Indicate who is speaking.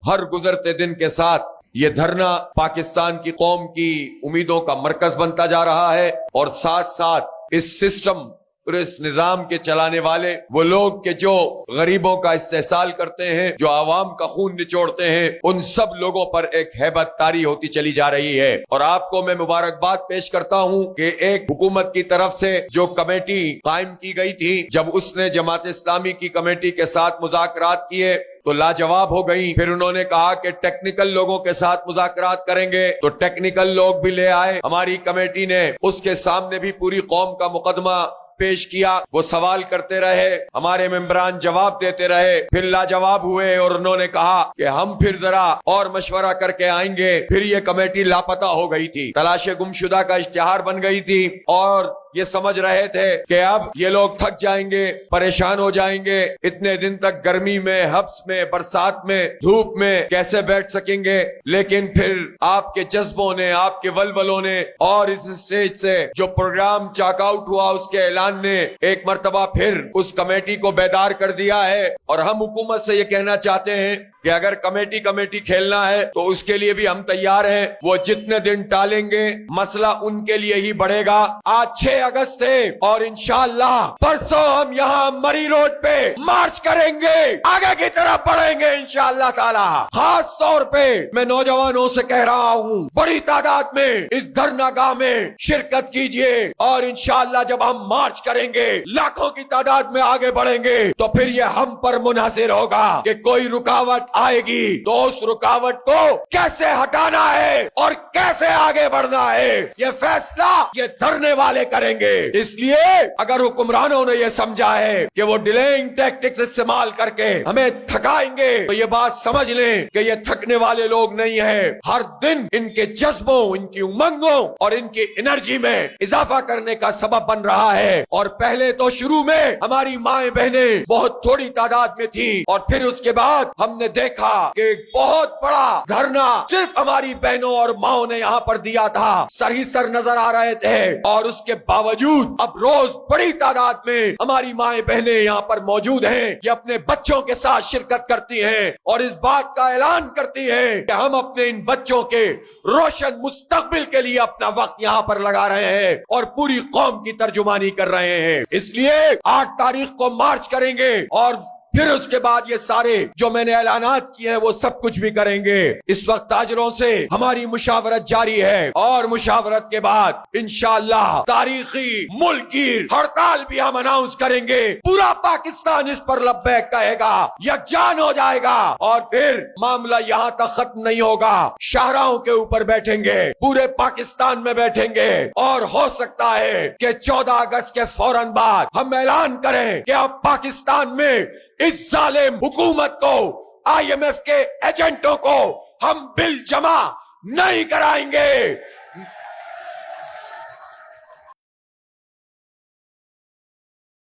Speaker 1: ہر گزرتے دن کے ساتھ یہ دھرنا پاکستان کی قوم کی امیدوں کا مرکز بنتا جا رہا ہے، اور ساتھ ساتھ اس سسٹم اور اس نظام کے چلانے والے وہ لوگ کہ جو غریبوں کا استحصال کرتے ہیں، جو عوام کا خون نچوڑتے ہیں، ان سب لوگوں پر ایک ہیبت طاری ہوتی چلی جا رہی ہے۔ اور آپ کو میں مبارکباد پیش کرتا ہوں کہ ایک حکومت کی طرف سے جو کمیٹی قائم کی گئی تھی، جب اس نے جماعت اسلامی کی کمیٹی کے ساتھ مذاکرات کیے تو لاجواب ہو گئی۔ پھر انہوں نے کہا کہ ٹیکنیکل لوگوں کے ساتھ مذاکرات کریں گے، تو ٹیکنیکل لوگ بھی لے آئے۔ ہماری کمیٹی نے اس کے سامنے بھی پوری قوم کا مقدمہ پیش کیا، وہ سوال کرتے رہے، ہمارے ممبران جواب دیتے رہے، پھر لاجواب ہوئے اور انہوں نے کہا کہ ہم پھر ذرا اور مشورہ کر کے آئیں گے۔ پھر یہ کمیٹی لاپتہ ہو گئی تھی، تلاش گمشدہ کا اشتہار بن گئی تھی، اور یہ سمجھ رہے تھے کہ اب یہ لوگ تھک جائیں گے، پریشان ہو جائیں گے، اتنے دن تک گرمی میں، حبس میں، برسات میں، دھوپ میں کیسے بیٹھ سکیں گے۔ لیکن پھر آپ کے جذبوں نے، آپ کے ولولوں نے، اور اس اسٹیج سے جو پروگرام چاک آؤٹ ہوا اس کے اعلان نے ایک مرتبہ پھر اس کمیٹی کو بیدار کر دیا ہے۔ اور ہم حکومت سے یہ کہنا چاہتے ہیں کہ اگر کمیٹی کھیلنا ہے تو اس کے لیے بھی ہم تیار ہیں۔ وہ جتنے دن ٹالیں گے مسئلہ ان کے لیے ہی بڑھے گا۔ آج 6 اگست ہے اور انشاءاللہ پرسوں ہم یہاں مری روڈ پہ مارچ کریں گے، آگے کی طرف بڑھیں گے انشاءاللہ تعالی۔ خاص طور پہ میں نوجوانوں سے کہہ رہا ہوں، بڑی تعداد میں اس دھرنا گاہ میں شرکت کیجئے، اور انشاءاللہ جب ہم مارچ کریں گے، لاکھوں کی تعداد میں آگے بڑھیں گے، تو پھر یہ ہم پر منحصر ہوگا کہ کوئی رکاوٹ آئے گی تو اس رکاوٹ کو کیسے ہٹانا ہے اور کیسے آگے بڑھنا ہے، یہ فیصلہ یہ دھرنے والے کریں گے۔ اس لیے اگر حکمرانوں نے یہ سمجھا ہے کہ وہ ڈیلینگ ٹیکٹکس استعمال کر کے ہمیں تھکائیں گے، تو یہ بات سمجھ لیں کہ یہ تھکنے والے لوگ نہیں ہیں۔ ہر دن ان کے جذبوں، ان کی امنگوں اور ان کی انرجی میں اضافہ کرنے کا سبب بن رہا ہے۔ اور پہلے تو شروع میں ہماری مائیں بہنیں بہت تھوڑی تعداد میں تھی، اور پھر اس کے بعد ہم نے دیکھا کہ ایک بہت بڑا دھرنا صرف ہماری بہنوں اور ماؤں نے یہاں پر دیا تھا، سر ہی سر نظر آ رہے تھے، اور اس کے باوجود اب روز بڑی تعداد میں ہماری مائیں بہنیں یہاں پر موجود ہیں، یہ اپنے بچوں کے ساتھ شرکت کرتی ہیں اور اس بات کا اعلان کرتی ہیں کہ ہم اپنے ان بچوں کے روشن مستقبل کے لیے اپنا وقت یہاں پر لگا رہے ہیں اور پوری قوم کی ترجمانی کر رہے ہیں۔ اس لیے 8 تاریخ کو مارچ کریں گے، اور پھر اس کے بعد یہ سارے جو میں نے اعلانات کیے ہیں وہ سب کچھ بھی کریں گے۔ اس وقت تاجروں سے ہماری مشاورت جاری ہے، اور مشاورت کے بعد انشاءاللہ تاریخی ملکی ہڑتال بھی ہم اناؤنس کریں گے۔ پورا پاکستان اس پر لبیک کہے گا، یکجان ہو جائے گا، اور پھر معاملہ یہاں تک ختم نہیں ہوگا، شاہراہوں کے اوپر بیٹھیں گے، پورے پاکستان میں بیٹھیں گے، اور ہو سکتا ہے کہ 14 اگست کے فوراً بعد ہم اعلان کریں کہ اب پاکستان میں اس ظالم حکومت کو، IMF کے ایجنٹوں کو ہم بل جمع نہیں کرائیں گے۔